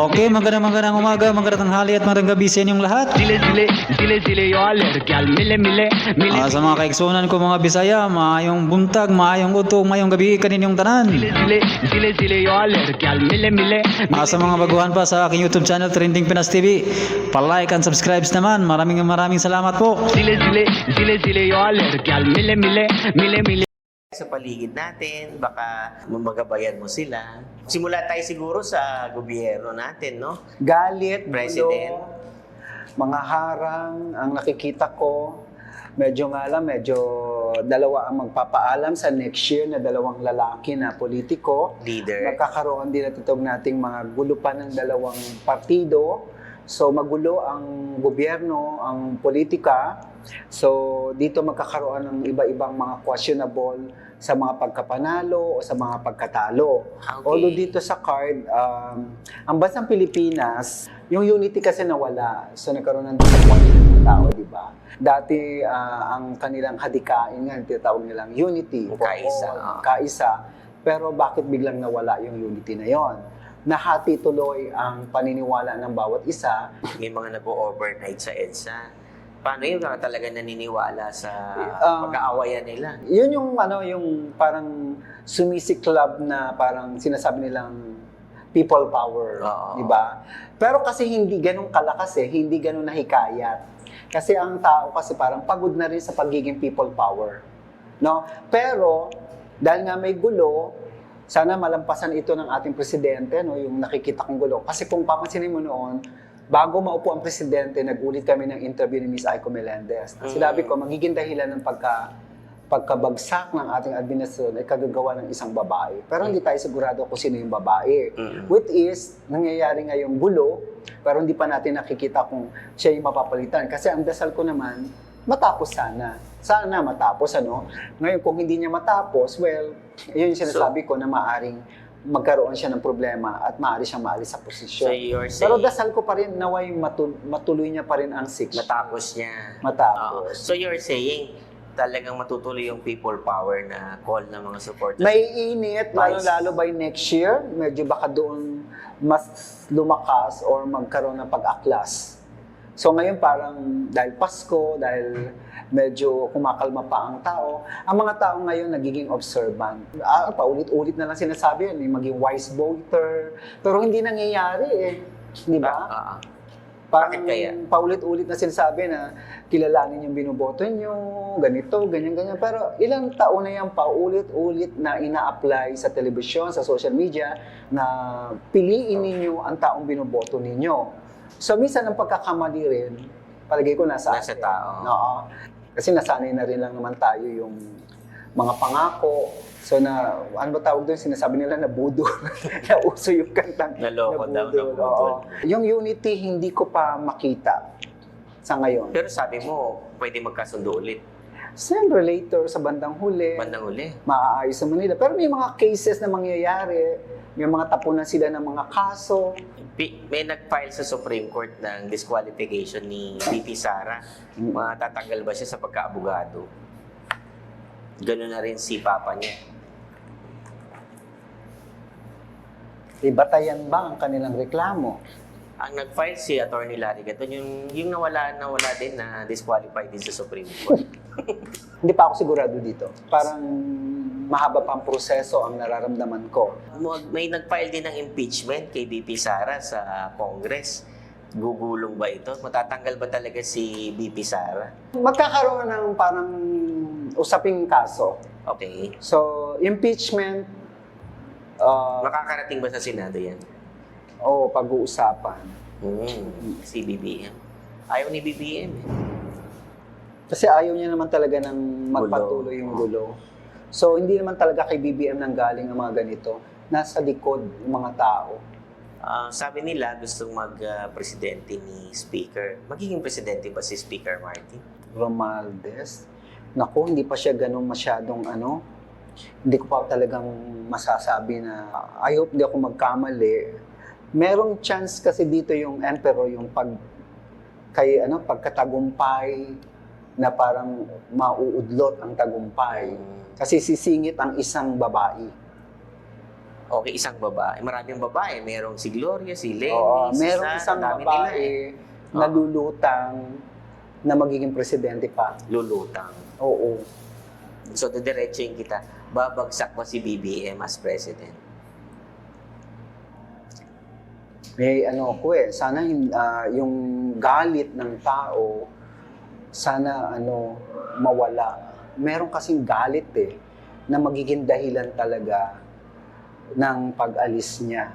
Okay, magandang umaga, magandang tanghali at magandang gabi sa inyong lahat. Sa mga kaigsunan ko mga Bisaya, maayong buntag, maayong utog, maayong gabi kaninyong tanan. Sa mga baguhan pa sa aking YouTube channel Trending Pinas TV, pa-like and subscribe naman. Maraming salamat po. Sa paligid natin, baka mamagabayan mo sila. Simula tayo siguro sa gobyerno natin, no? Galit, President. gulo, mga harang ang nakikita ko. Medyo dalawa ang magpapaalam sa next year na dalawang lalaki na politiko. Leader. Nagkakaroon din natutog nating mga gulo pa ng dalawang partido. So magulo ang gobyerno, ang politika. So dito magkakaroon ng iba-ibang mga questionable sa mga pagkapanalo o sa mga pagkatalo. Okay. Although dito sa card, ang bansang Pilipinas, yung unity kasi nawala. So nagkaroon ng disappointment ng tao, di ba? Dati ang kanilang hadikain nga, tinatawag nilang unity. Kaisa. Kaisa. Pero bakit biglang nawala yung unity na yon? Nahati tuloy ang paniniwala ng bawat isa. May mga nag-overnight sa EDSA. Paano yun? Baka talaga naniniwala sa pag-aawayan nila. Yun yung parang sumisiklab na parang sinasabi nilang people power, di ba? Pero kasi hindi ganun kalakas hindi ganun nahikayat. Kasi ang tao kasi parang pagod na rin sa pagiging people power. No? Pero dahil nga may gulo, sana malampasan ito ng ating presidente, no, yung nakikita kong gulo. Kasi kung papansinin mo noon, bago maupo ang presidente, nag-ulit kami ng interview ni Ms. Aiko Melendez. Sinabi ko, magiging dahilan ng pagkabagsak ng ating administrasyon ay kagagawa ng isang babae. Pero hindi tayo sigurado kung sino yung babae. Which is, nangyayari ngayong gulo, pero hindi pa natin nakikita kung siya yung mapapalitan. Kasi ang dasal ko naman, matapos sana. Sana matapos, ano? Ngayon, kung hindi niya matapos, well, yun yung sinasabi ko na maaring magkaroon siya ng problema at maaari siyang maalis sa posisyon. So you're saying, pero dasal ko pa rin, naway matuloy niya pa rin ang 6. matapos niya. Matapos. So you're saying, talagang matutuloy yung people power na call ng mga supporters. May init, lalo by next year, medyo baka doon mas lumakas or magkaroon ng pag-aklas. So ngayon parang dahil Pasko, dahil medyo kumakalma pa ang tao, ang mga tao ngayon nagiging observant. Paulit-ulit na lang sinasabi yan, maging wise voter. Pero hindi nangyayari Di ba? Bakit kaya? Paulit-ulit na sinasabi na kilalanin yung binoboto nyo, ganito, ganyan. Pero ilang taon na yan paulit-ulit na ina-apply sa telebisyon, sa social media, na piliin ninyo ang taong binoboto ninyo. So, minsan ang pagkakamali rin, palagay ko nasa tao. Oo. Kasi nasanay na rin lang naman tayo yung mga pangako. So, ano ba tawag doon? Sinasabi nila na budol. Na uso yung kantang Naloko daw, na budol. Oo. Yung unity, hindi ko pa makita sa ngayon. Pero sabi mo, pwede magkasundo ulit. Siyempre, later, sa bandang huli, maaayos naman nila. Pero may mga cases na mangyayari, may mga tapunan sila ng mga kaso. May nag-file sa Supreme Court ng disqualification ni VP Sara. Matatanggal ba siya sa pagka-abogado? Ganun na rin si Papa niya. Ibatayan ba ang kanilang reklamo? Ang nag-file si Atty. Larry Gatton, yung nawala din na disqualified din sa Supreme Court. Hindi pa ako sigurado dito. Parang mahaba pang proseso ang nararamdaman ko. May nag-file din ng impeachment kay VP Sara sa Congress. Gugulong ba ito? Matatanggal ba talaga si VP Sara? Magkakaroon ng parang usaping kaso. Okay. So, impeachment, Makakarating ba sa Senado yan? pag-uusapan. Si BBM. Ayaw ni BBM Kasi ayaw niya naman talaga ng magpatuloy yung gulo. So, hindi naman talaga kay BBM nang galing ang mga ganito. Nasa likod ng mga tao. Sabi nila, gustong mag-presidente ni Speaker. Magiging presidente ba si Speaker Martin? Romualdez. Naku, hindi pa siya ganun masyadong hindi ko pa talagang masasabi na I hope di ako magkamali. Merong chance kasi dito yung emperor, yung pagkatagumpay na parang mauudlot ang tagumpay. Kasi sisingit ang isang babae. Okay, isang babae. Maraming babae. Merong si Gloria, si Lenny, Oo, si merong Sara, isang dami nila babae Oo. na lulutang na magiging presidente pa. Lulutang. Oo. So, didiretsuhin kita. Babagsak ba si BBM as president? May ano ko sana yung galit ng tao, sana mawala. Meron kasing galit na magiging dahilan talaga ng pag-alis niya.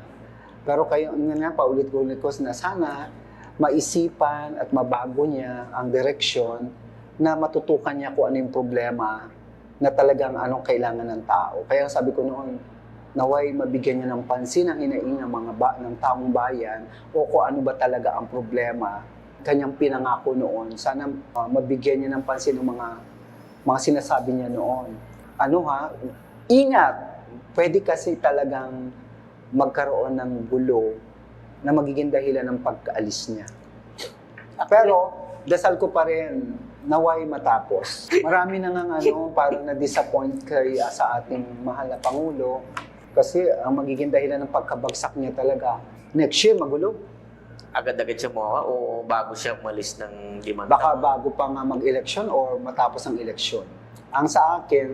Pero kayo nga paulit-ulit ko na sana maisipan at mabago niya ang direksyon na matutukan niya kung ano yung problema na talagang anong kailangan ng tao. Kaya sabi ko noon, naway mabigyan niya ng pansin ang hinaing ng ng taong bayan o kung ano ba talaga ang problema kanyang pinangako noon. Sana mabigyan niya ng pansin ng mga sinasabi niya noon. Ingat! Pwede kasi talagang magkaroon ng gulo na magiging dahilan ng pagkaalis niya. Pero, dasal ko pa rin, naway matapos. Marami na nga parang na-disappoint sa ating mahal na Pangulo kasi ang magiging dahilan ng pagkabagsak niya talaga, next year magulo. Agad-agad siya mawawa o bago siya umalis ng 5 Baka taon? bago pa nga mag-eleksyon or matapos ang eleksyon. Ang sa akin,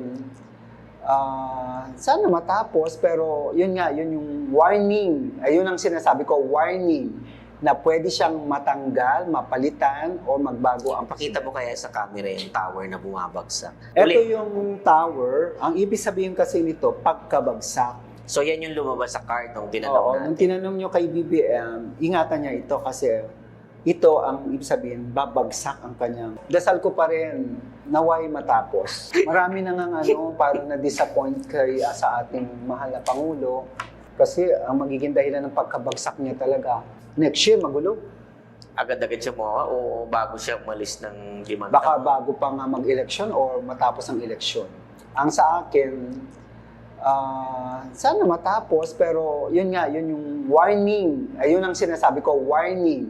sana matapos, pero yun yung warning. Ayun ang sinasabi ko, warning, na pwede siyang matanggal, mapalitan, o magbago ang Pakita mo kaya sa camera yung tower na bumabagsak. Ito Uli. yung tower, ang ibig sabihin kasi nito, pagkabagsak. So yan yung lumabas sa card nung tinanong Oo, natin. nung tinanong nyo kay BBM, ingatan niya ito kasi ito ang ibig sabihin, babagsak ang kanyang. Dasal ko pa rin, naway matapos. Marami na nga parang na-disappoint sa ating mahal na Pangulo kasi ang magiging dahilan ng pagkabagsak niya talaga, next year magulo. Agad-agad siya mawawa o bago siya umalis ng 5 Baka taon? bago pa nga mag-eleksyon or matapos ang eleksyon. Ang sa akin, sana matapos, pero yun yung warning. Ayun ang sinasabi ko, warning,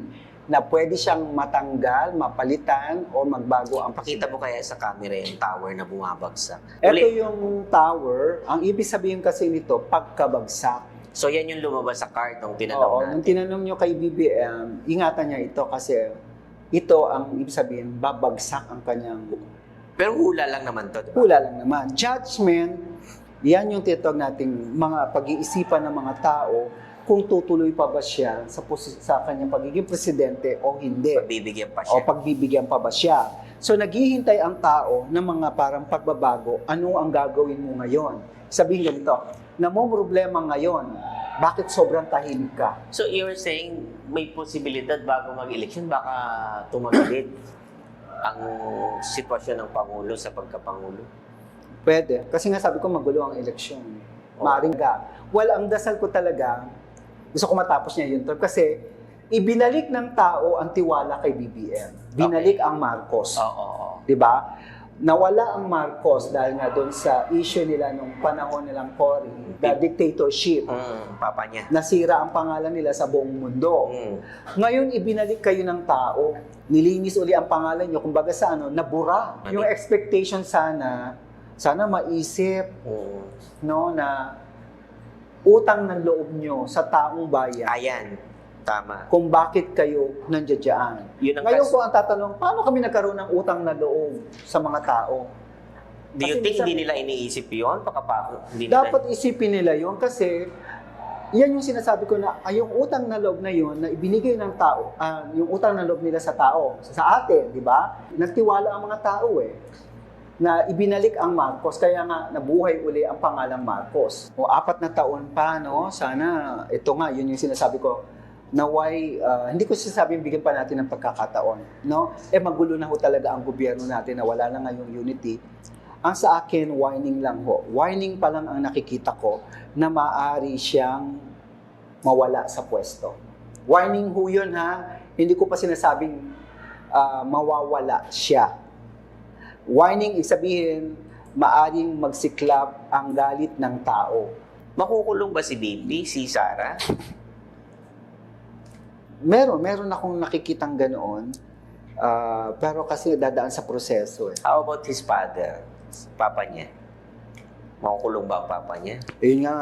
na pwede siyang matanggal, mapalitan, o magbago ang Pakita mo kaya sa camera yung tower na bumabagsak. Ito Uli. yung tower, ang ibig sabihin kasi nito, pagkabagsak. So yan yung lumabas sa card nung tinanong Oo, natin. nung tinanong nyo kay BBM, ingatan niya ito kasi ito ang ibig sabihin, babagsak ang kanyang Pero hula lang naman to, di ba? hula lang naman. Judgment, yan yung tinatawag nating mga pag-iisipan ng mga tao kung tutuloy pa ba siya sa kanyang pagiging presidente o hindi. Pagbibigyan pa O siya. pagbibigyan pa ba siya. So naghihintay ang tao ng mga parang pagbabago, ano ang gagawin mo ngayon? Sabihin ganito, problema ngayon, bakit sobrang tahimik ka? So you're saying may posibilidad bago mag-eleksyon baka tumagilid ang sitwasyon ng Pangulo sa pagkapangulo? Pwede. Kasi nga sabi ko magulo ang eleksyon. Maaring ka. Well, ang dasal ko talaga, gusto ko matapos niya yun term kasi ibinalik ng tao ang tiwala kay BBM. Binalik ang Marcos. Oo. 'Di ba? Nawala ang Marcos dahil nga doon sa issue nila nung panahon nilang Cory, the dictatorship. Papa niya. Nasira ang pangalan nila sa buong mundo. Ngayon, ibinalik kayo ng tao. Nilinis uli ang pangalan nyo. Kumbaga sa nabura. Yung expectation sana maisip, na utang ng loob nyo sa taong bayan Ayan. Tama. kung bakit kayo nandiyan. Yun ang Ngayon ko ang tatanong, paano kami nagkaroon ng utang na loob sa mga tao? Do you Kasi think minsan- hindi nila iniisip yun? Baka pa, hindi nila- Dapat isipin nila yon kasi yan yung sinasabi ko na yung utang na loob na yon na ibinigay ng tao, yung utang na loob nila sa tao, sa atin, di ba? Nagtiwala ang mga tao na ibinalik ang Marcos, kaya nga nabuhay uli ang pangalang Marcos. O 4 na taon pa, sana, ito nga, yun yung sinasabi ko, naway, hindi ko sinasabing bigyan pa natin ng pagkakataon, magulo na ho talaga ang gobyerno natin na wala na ngayong unity. Ang sa akin, warning lang ho. Warning pa lang ang nakikita ko na maaari siyang mawala sa pwesto. Warning ho yun hindi ko pa sinasabing mawawala siya. Warning, sabihin, maaring magsiklab ang galit ng tao. Makukulong ba si Bibi, si Sara? Meron akong nakikitang ganoon, pero kasi dadaan sa proseso. How about his father? Papa niya? Makukulong ba ang papa niya? Ayun nga,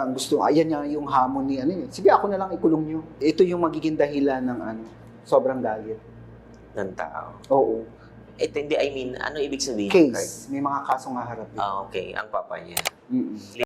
ayan nga yung hamon ni ano yun. Sige, ako na lang ikulong nyo. Ito yung magiging dahilan ng sobrang galit. Ng tao. Oo. Ito hindi, I mean, ano ibig sabihin? Case. May mga kasong haharapin. Okay. Ang papa niya. Mm-mm.